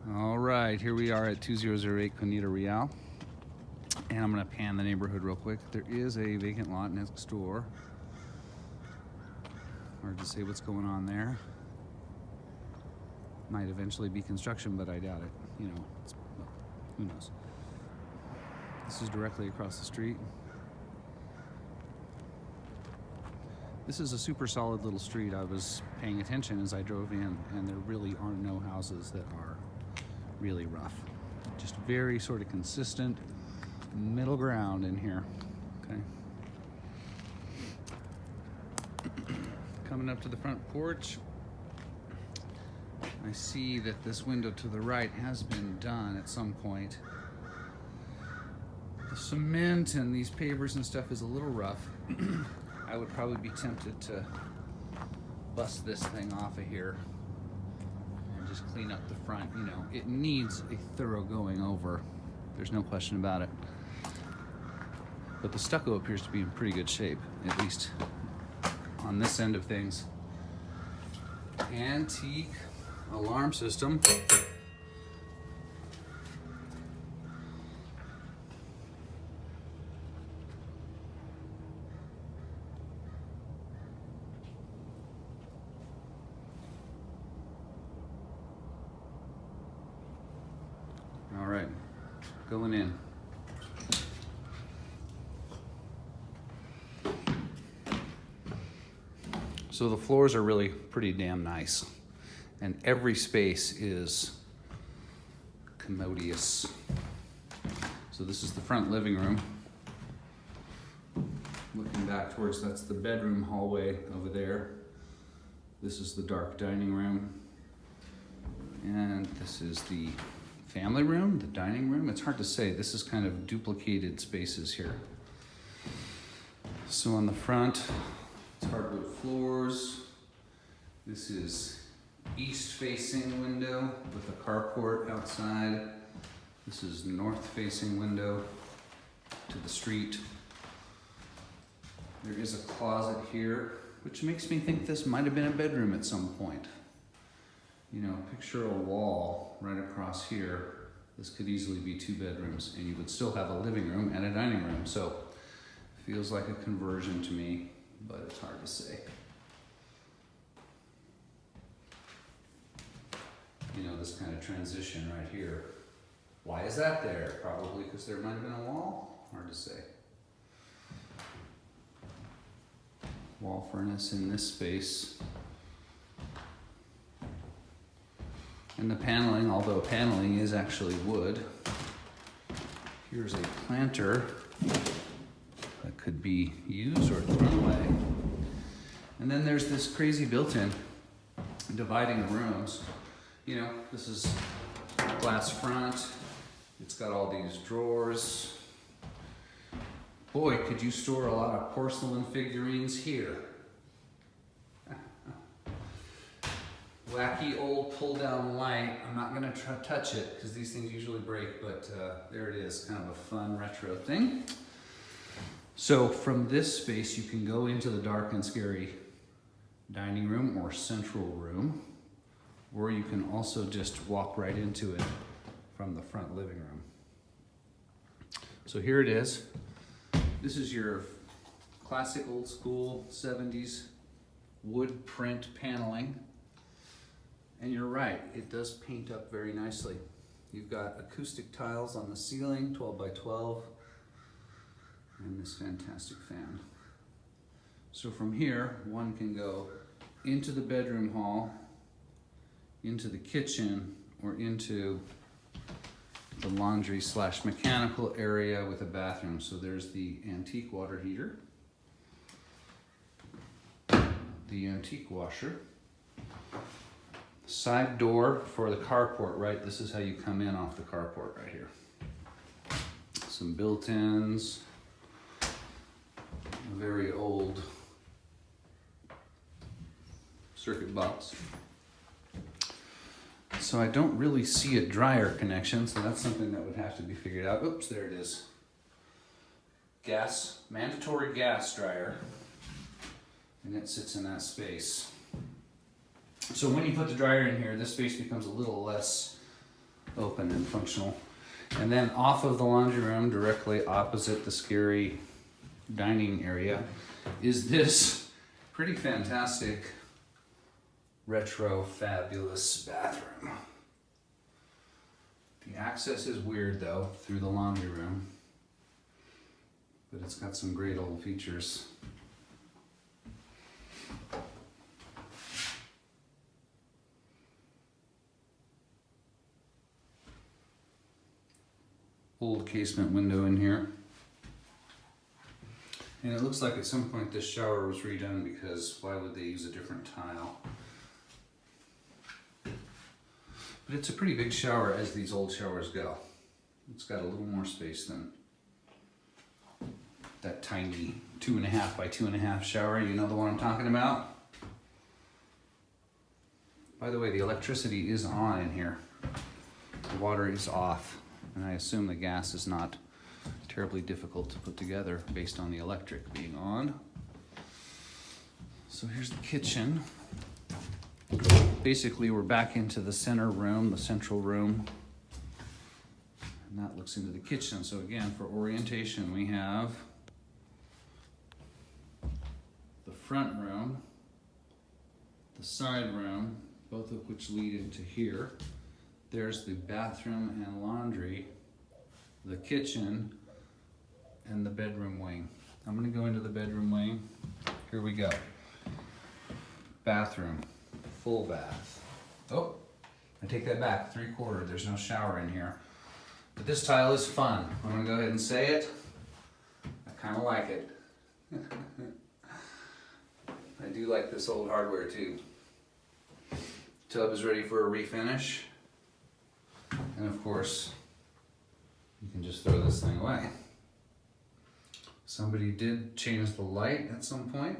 All right, here we are at 2008 Conita Real, and I'm gonna pan the neighborhood real quick. There is a vacant lot next door. Hard to say what's going on there. Might eventually be construction, but I doubt it. Well, who knows? This is directly across the street. This is a super solid little street. I was paying attention as I drove in, and there really are no houses that are really rough. Just very sort of consistent middle ground in here. Okay. Coming up to the front porch, I see that this window to the right has been done at some point. The cement and these pavers and stuff is a little rough. I would probably be tempted to bust this thing off of here and just clean up the front. It needs a thorough going over. There's no question about it. But the stucco appears to be in pretty good shape, at least on this end of things. Antique alarm system. All right, going in. So the floors are really pretty damn nice, and every space is commodious. So this is the front living room. Looking back towards, that's the bedroom hallway over there. This is the dark dining room. And this is the family room, the dining room. It's hard to say. This is kind of duplicated spaces here. So on the front, it's hardwood floors. This is east-facing window with a carport outside. This is north-facing window to the street. There is a closet here, which makes me think this might have been a bedroom at some point. Picture a wall right across here. This could easily be 2 bedrooms, and you would still have a living room and a dining room. So, feels like a conversion to me, but it's hard to say. This kind of transition right here. Why is that there? Probably because there might have been a wall. Hard to say. Wall furnace in this space. And the paneling, although paneling is actually wood. Here's a planter that could be used or thrown away. And then there's this crazy built-in dividing the rooms. This is glass front. It's got all these drawers. Boy, could you store a lot of porcelain figurines here. Wacky old pull-down light. I'm not gonna touch it because these things usually break, but there it is, kind of a fun retro thing. So from this space, you can go into the dark and scary dining room or central room, or you can also just walk right into it from the front living room. So here it is. This is your classic old school 70s wood print paneling. And you're right, it does paint up very nicely. You've got acoustic tiles on the ceiling, 12 by 12, and this fantastic fan. So from here, one can go into the bedroom hall, into the kitchen, or into the laundry/mechanical area with a bathroom. So there's the antique water heater, the antique washer, side door for the carport, right? This is how you come in off the carport right here. Some built-ins, a very old circuit box. So I don't really see a dryer connection, so that's something that would have to be figured out. Oops, there it is. Mandatory gas dryer, and it sits in that space. So when you put the dryer in here, this space becomes a little less open and functional. And then off of the laundry room, directly opposite the scary dining area, is this pretty fantastic, retro, fabulous bathroom. The access is weird though, through the laundry room, but it's got some great old features. Old casement window in here. And it looks like at some point this shower was redone, because why would they use a different tile? But it's a pretty big shower as these old showers go. It's got a little more space than that tiny 2.5 by 2.5 shower. You know the one I'm talking about? By the way, the electricity is on in here. The water is off. And I assume the gas is not terribly difficult to put together based on the electric being on. So here's the kitchen. Basically, we're back into the center room, the central room. And that looks into the kitchen. So again, for orientation, we have the front room, the side room, both of which lead into here. There's the bathroom and laundry, the kitchen, and the bedroom wing. I'm gonna go into the bedroom wing. Here we go. Bathroom, full bath. Oh, I take that back, 3/4. There's no shower in here. But this tile is fun. I'm gonna go ahead and say it. I kinda like it. I do like this old hardware too. Tub is ready for a refinish. And of course, you can just throw this thing away. Somebody did change the light at some point.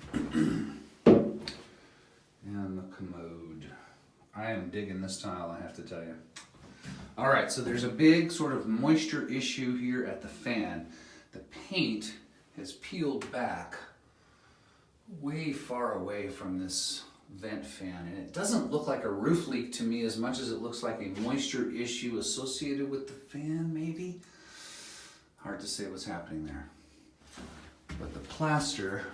And the commode. I am digging this tile, I have to tell you. All right, so there's a big sort of moisture issue here at the fan. The paint has peeled back way far away from this vent fan, and it doesn't look like a roof leak to me as much as it looks like a moisture issue associated with the fan, maybe. Hard to say what's happening there. But the plaster,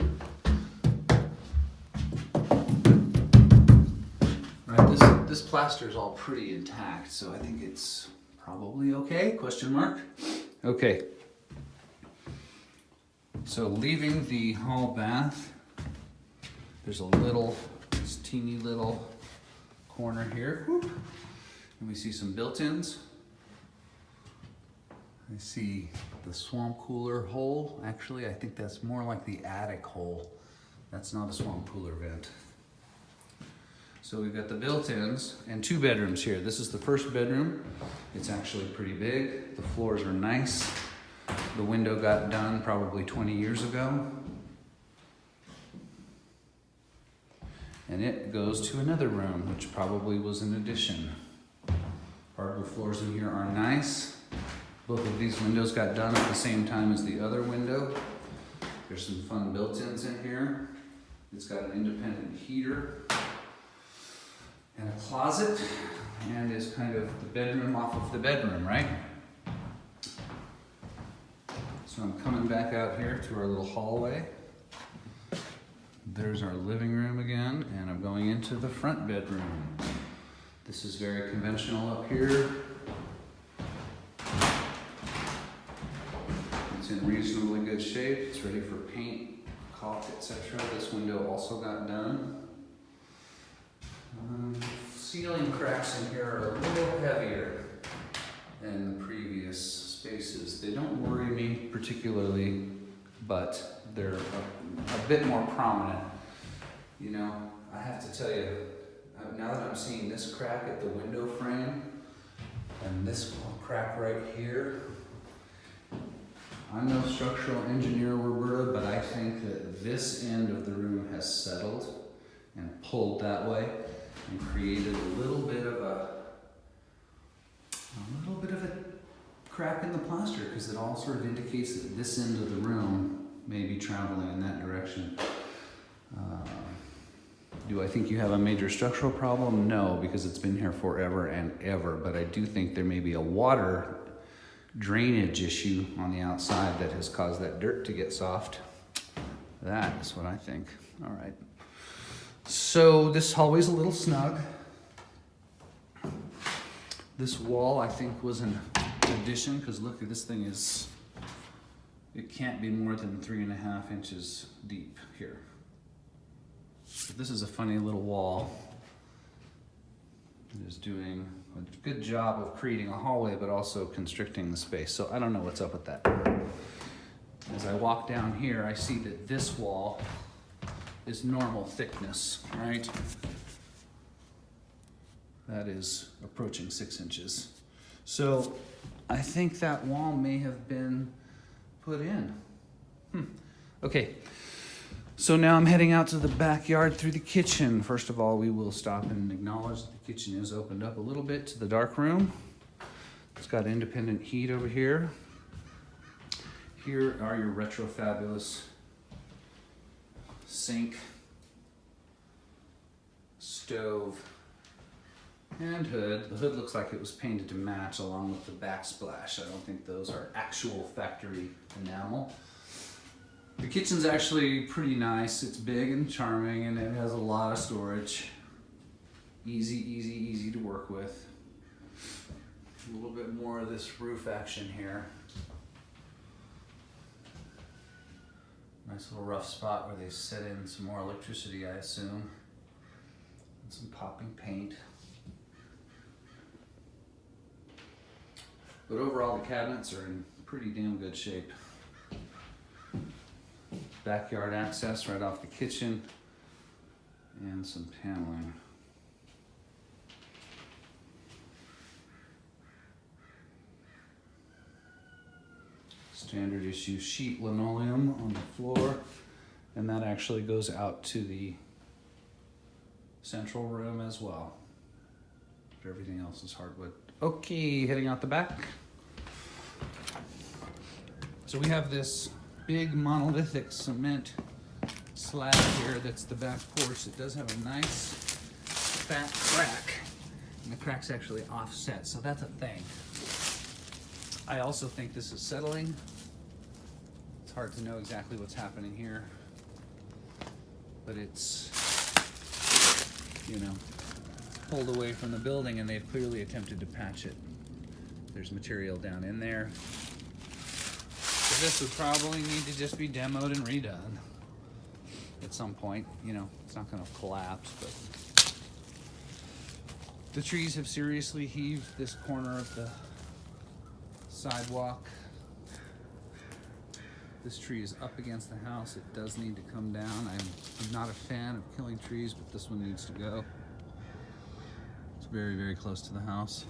right, this plaster is all pretty intact, so I think it's probably okay, question mark. Okay, so leaving the hall bath, there's a little, this teeny little corner here, and we see some built-ins. I see the swamp cooler hole. Actually, I think that's more like the attic hole. That's not a swamp cooler vent. So we've got the built-ins and 2 bedrooms here. This is the first bedroom. It's actually pretty big. The floors are nice. The window got done probably 20 years ago. And it goes to another room, which probably was an addition. Hardwood floors in here are nice. Both of these windows got done at the same time as the other window. There's some fun built-ins in here. It's got an independent heater and a closet, and is kind of the bedroom off of the bedroom, right? So I'm coming back out here to our little hallway. There's our living room again, and I'm going into the front bedroom. This is very conventional up here. It's in reasonably good shape. It's ready for paint, caulk, etc. This window also got done. Ceiling cracks in here are a little heavier than the previous spaces. They don't worry me particularly, but they're a bit more prominent. You know, I have to tell you, now that I'm seeing this crack at the window frame and this crack right here, I'm no structural engineer, Roberta, but I think that this end of the room has settled and pulled that way and created a little bit of a crack in the plaster, because it all sort of indicates that this end of the room may be traveling in that direction. Do I think you have a major structural problem? No, because it's been here forever and ever, but I do think there may be a water drainage issue on the outside that has caused that dirt to get soft. That is what I think. All right. So this hallway's a little snug. This wall, I think, was an addition, because look, this thing is, it can't be more than 3.5 inches deep here. So this is a funny little wall. It is doing a good job of creating a hallway, but also constricting the space. So I don't know what's up with that. As I walk down here, I see that this wall is normal thickness, right? That is approaching 6 inches. So I think that wall may have been put in. Okay, so now I'm heading out to the backyard through the kitchen. First of all, we will stop and acknowledge that the kitchen is opened up a little bit to the dark room. It's got independent heat over here. Here are your retro fabulous sink, stove, and hood. The hood looks like it was painted to match along with the backsplash. I don't think those are actual factory enamel. The kitchen's actually pretty nice. It's big and charming, and it has a lot of storage. Easy to work with. A little bit more of this roof action here. Nice little rough spot where they set in some more electricity, I assume. And some popping paint. But overall, the cabinets are in pretty damn good shape. Backyard access right off the kitchen, and some paneling. Standard issue sheet linoleum on the floor, and that actually goes out to the central room as well. Everything else is hardwood. Okay, heading out the back. So we have this big monolithic cement slab here that's the back porch. It does have a nice fat crack, and the crack's actually offset, so that's a thing. I also think this is settling. It's hard to know exactly what's happening here, but it's, you know, pulled away from the building, and they've clearly attempted to patch it. There's material down in there. So this would probably need to just be demoed and redone at some point. You know, it's not going to collapse, but the trees have seriously heaved this corner of the sidewalk. This tree is up against the house. It does need to come down. I'm not a fan of killing trees, but this one needs to go. It's very close to the house.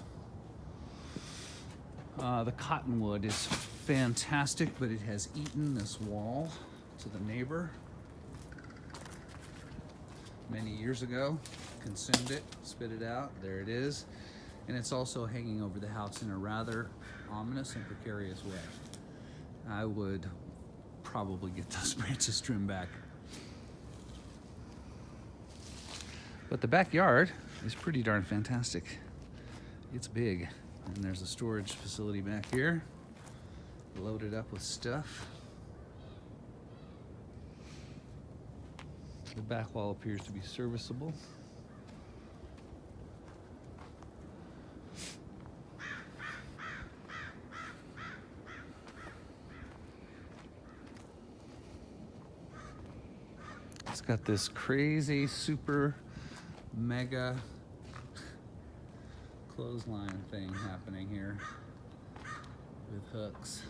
The cottonwood is fantastic, but it has eaten this wall to the neighbor many years ago. Consumed it, spit it out, there it is. And it's also hanging over the house in a rather ominous and precarious way. I would probably get those branches trimmed back. But the backyard is pretty darn fantastic. It's big, and there's a storage facility back here, loaded up with stuff. The back wall appears to be serviceable. It's got this crazy, super, mega clothesline thing happening here with hooks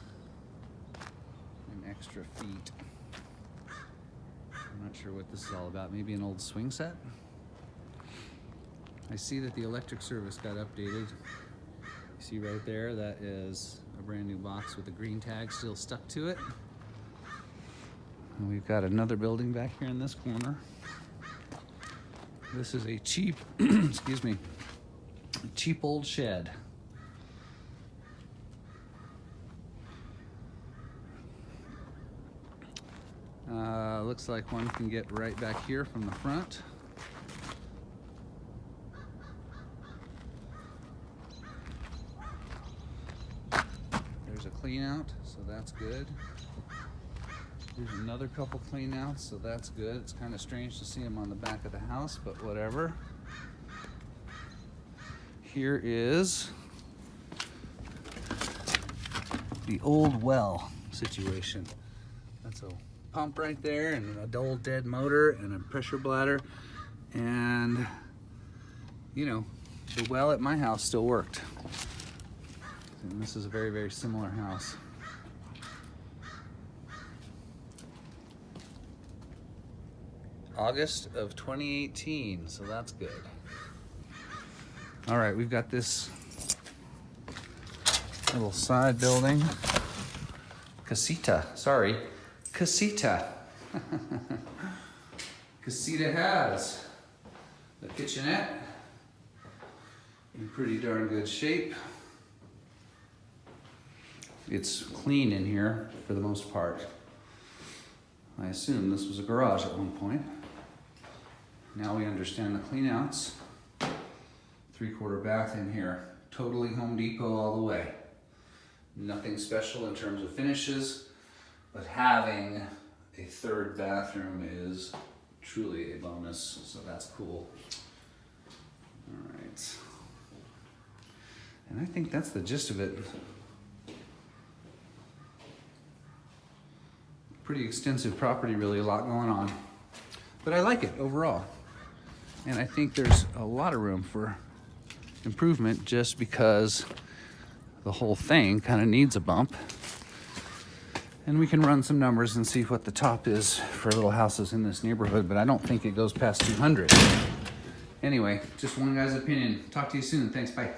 and extra feet. I'm not sure what this is all about. Maybe an old swing set? I see that the electric service got updated. You see right there, that is a brand new box with a green tag still stuck to it. And we've got another building back here in this corner. This is a cheap, excuse me, a cheap old shed. Looks like one can get right back here from the front. clean out, so that's good. Here's another couple clean outs, so that's good. It's kind of strange to see them on the back of the house, but whatever. Here is the old well situation. That's a pump right there, and an old dead motor, and a pressure bladder, and you know, the well at my house still worked. And this is a very, very similar house. August of 2018, so that's good. All right, we've got this little side building. Casita, sorry, casita. Casita has a kitchenette in pretty darn good shape. It's clean in here for the most part. I assume this was a garage at one point. Now we understand the clean outs. 3/4 bath in here. Totally Home Depot all the way. Nothing special in terms of finishes, but having a third bathroom is truly a bonus, so that's cool. All right. And I think that's the gist of it. Pretty extensive property, really, a lot going on. But I like it overall. And I think there's a lot of room for improvement just because the whole thing kind of needs a bump. And we can run some numbers and see what the top is for little houses in this neighborhood, but I don't think it goes past 200. Anyway, just one guy's opinion. Talk to you soon. Thanks, bye.